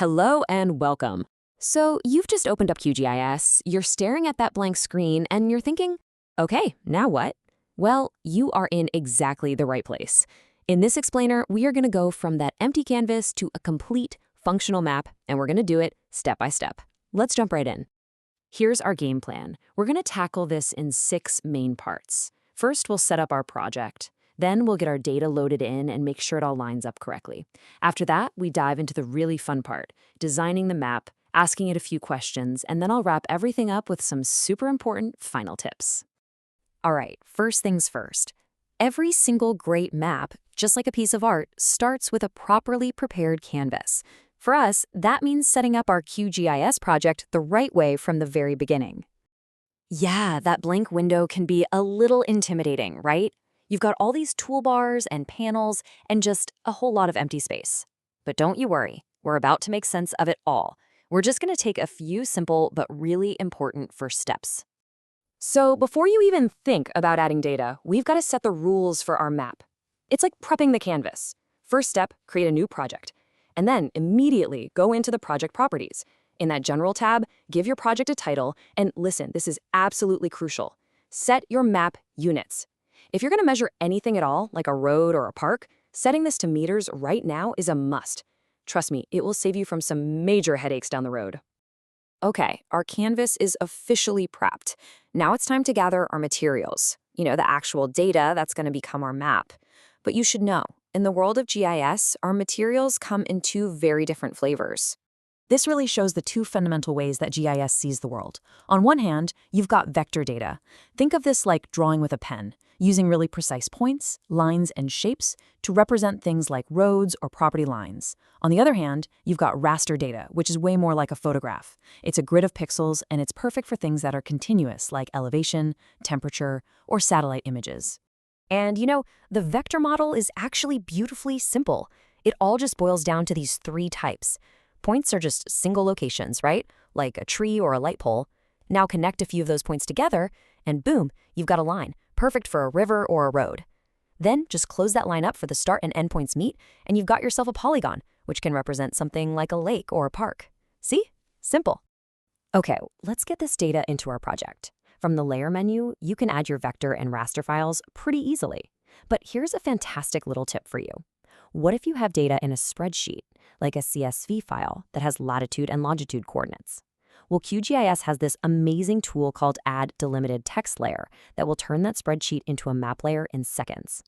Hello and welcome. So, you've just opened up QGIS, you're staring at that blank screen, and you're thinking, okay, now what? Well, you are in exactly the right place. In this explainer, we are going to go from that empty canvas to a complete functional map, and we're going to do it step by step. Let's jump right in. Here's our game plan. We're going to tackle this in 6 main parts. First, we'll set up our project. Then we'll get our data loaded in and make sure it all lines up correctly. After that, we dive into the really fun part, designing the map, asking it a few questions, and then I'll wrap everything up with some super important final tips. All right, first things first. Every single great map, just like a piece of art, starts with a properly prepared canvas. For us, that means setting up our QGIS project the right way from the very beginning. Yeah, that blank window can be a little intimidating, right? You've got all these toolbars and panels and just a whole lot of empty space. But don't you worry, we're about to make sense of it all. We're just going to take a few simple but really important first steps. So before you even think about adding data, we've got to set the rules for our map. It's like prepping the canvas. First step, create a new project. And then immediately go into the project properties. In that general tab, give your project a title, and listen, this is absolutely crucial. Set your map units. If you're going to measure anything at all, like a road or a park, setting this to meters right now is a must. Trust me, it will save you from some major headaches down the road. Okay, our canvas is officially prepped. Now it's time to gather our materials. The actual data that's going to become our map. But you should know, in the world of GIS, our materials come in 2 very different flavors. This really shows the 2 fundamental ways that GIS sees the world. On one hand, you've got vector data. Think of this like drawing with a pen, using really precise points, lines, and shapes to represent things like roads or property lines. On the other hand, you've got raster data, which is way more like a photograph. It's a grid of pixels, and it's perfect for things that are continuous, like elevation, temperature, or satellite images. And the vector model is actually beautifully simple. It all just boils down to these 3 types. Points are just single locations, right? Like a tree or a light pole. Now connect a few of those points together, and boom, you've got a line, perfect for a river or a road. Then just close that line up for the start and end points meet, and you've got yourself a polygon, which can represent something like a lake or a park. See? Simple. Okay, let's get this data into our project. From the Layer menu, you can add your vector and raster files pretty easily. But here's a fantastic little tip for you. What if you have data in a spreadsheet, like a CSV file that has latitude and longitude coordinates? Well, QGIS has this amazing tool called Add Delimited Text Layer that will turn that spreadsheet into a map layer in seconds.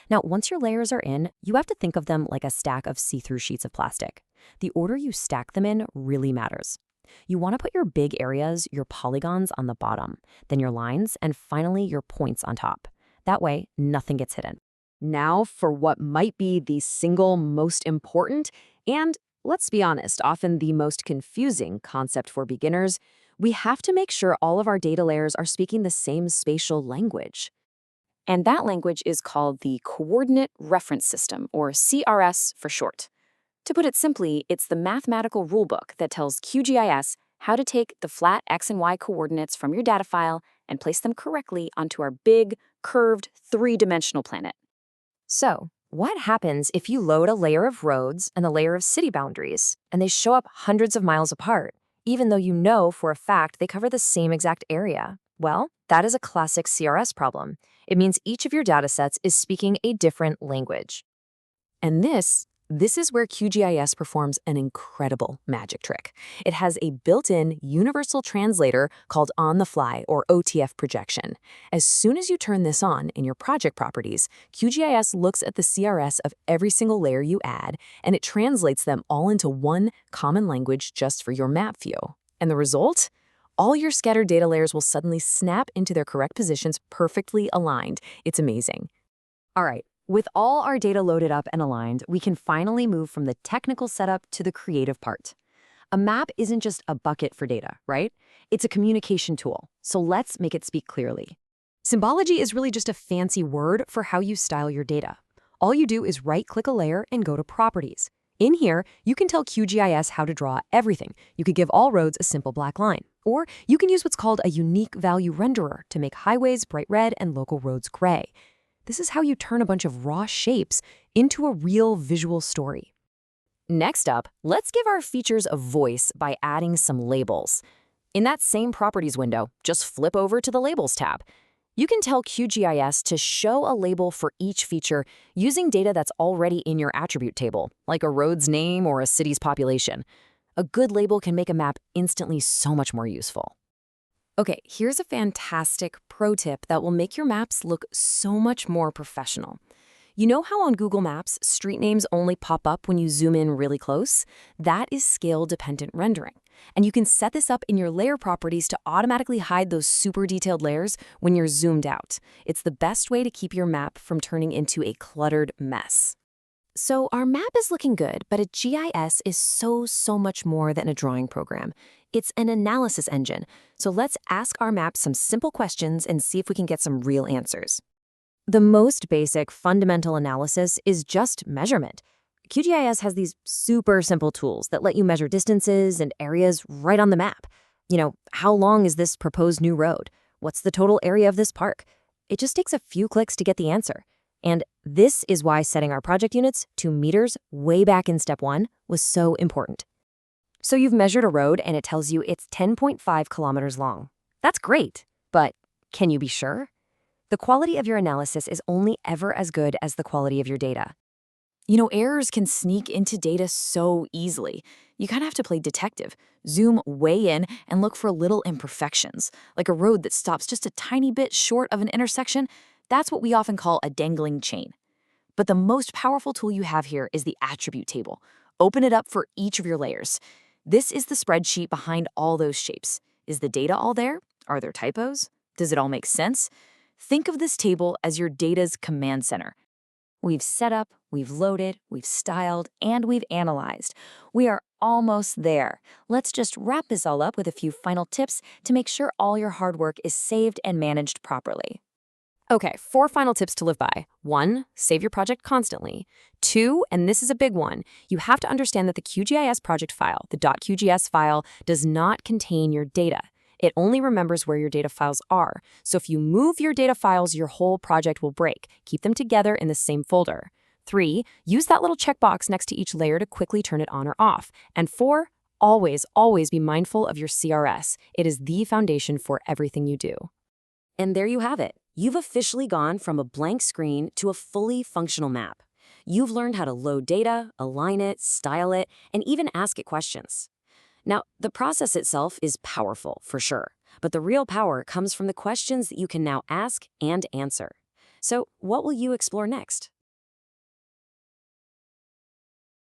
Now, once your layers are in, you have to think of them like a stack of see-through sheets of plastic. The order you stack them in really matters. You want to put your big areas, your polygons on the bottom, then your lines, and finally your points on top. That way, nothing gets hidden. Now for what might be the single most important and, let's be honest, often the most confusing concept for beginners, we have to make sure all of our data layers are speaking the same spatial language. And that language is called the Coordinate Reference System, or CRS for short. To put it simply, it's the mathematical rulebook that tells QGIS how to take the flat X and Y coordinates from your data file and place them correctly onto our big, curved, 3-dimensional planet. So, what happens if you load a layer of roads and a layer of city boundaries, and they show up hundreds of miles apart, even though you know for a fact they cover the same exact area? Well, that is a classic CRS problem. It means each of your datasets is speaking a different language. And this is where QGIS performs an incredible magic trick. It has a built-in universal translator called on-the-fly or OTF projection. As soon as you turn this on in your project properties, QGIS looks at the CRS of every single layer you add, and it translates them all into one common language just for your map view. And the result? All your scattered data layers will suddenly snap into their correct positions perfectly aligned. It's amazing. All right. With all our data loaded up and aligned, we can finally move from the technical setup to the creative part. A map isn't just a bucket for data, right? It's a communication tool, so let's make it speak clearly. Symbology is really just a fancy word for how you style your data. All you do is right-click a layer and go to Properties. In here, you can tell QGIS how to draw everything. You could give all roads a simple black line. Or you can use what's called a unique value renderer to make highways bright red and local roads gray. This is how you turn a bunch of raw shapes into a real visual story. Next up, let's give our features a voice by adding some labels. In that same Properties window, just flip over to the Labels tab. You can tell QGIS to show a label for each feature using data that's already in your attribute table, like a road's name or a city's population. A good label can make a map instantly so much more useful. Okay, here's a fantastic pro tip that will make your maps look so much more professional. You know how on Google Maps, street names only pop up when you zoom in really close? That is scale-dependent rendering. And you can set this up in your layer properties to automatically hide those super detailed layers when you're zoomed out. It's the best way to keep your map from turning into a cluttered mess. So our map is looking good, but a GIS is so much more than a drawing program. It's an analysis engine. So let's ask our map some simple questions and see if we can get some real answers. The most basic fundamental analysis is just measurement. QGIS has these super simple tools that let you measure distances and areas right on the map. You know, how long is this proposed new road? What's the total area of this park? It just takes a few clicks to get the answer. And this is why setting our project units to meters way back in step 1 was so important. So you've measured a road and it tells you it's 10.5 kilometers long. That's great, but can you be sure? The quality of your analysis is only ever as good as the quality of your data. You know, errors can sneak into data so easily. You kind of have to play detective, zoom way in, and look for little imperfections, like a road that stops just a tiny bit short of an intersection. That's what we often call a dangling chain. But the most powerful tool you have here is the attribute table. Open it up for each of your layers. This is the spreadsheet behind all those shapes. Is the data all there? Are there typos? Does it all make sense? Think of this table as your data's command center. We've set up, we've loaded, we've styled, and we've analyzed. We are almost there. Let's just wrap this all up with a few final tips to make sure all your hard work is saved and managed properly. Okay, 4 final tips to live by. 1, save your project constantly. 2, and this is a big one, you have to understand that the QGIS project file, the .qgs file, does not contain your data. It only remembers where your data files are. So if you move your data files, your whole project will break. Keep them together in the same folder. 3, use that little checkbox next to each layer to quickly turn it on or off. And 4, always be mindful of your CRS. It is the foundation for everything you do. And there you have it. You've officially gone from a blank screen to a fully functional map. You've learned how to load data, align it, style it, and even ask it questions. Now, the process itself is powerful, for sure, but the real power comes from the questions that you can now ask and answer. So, what will you explore next?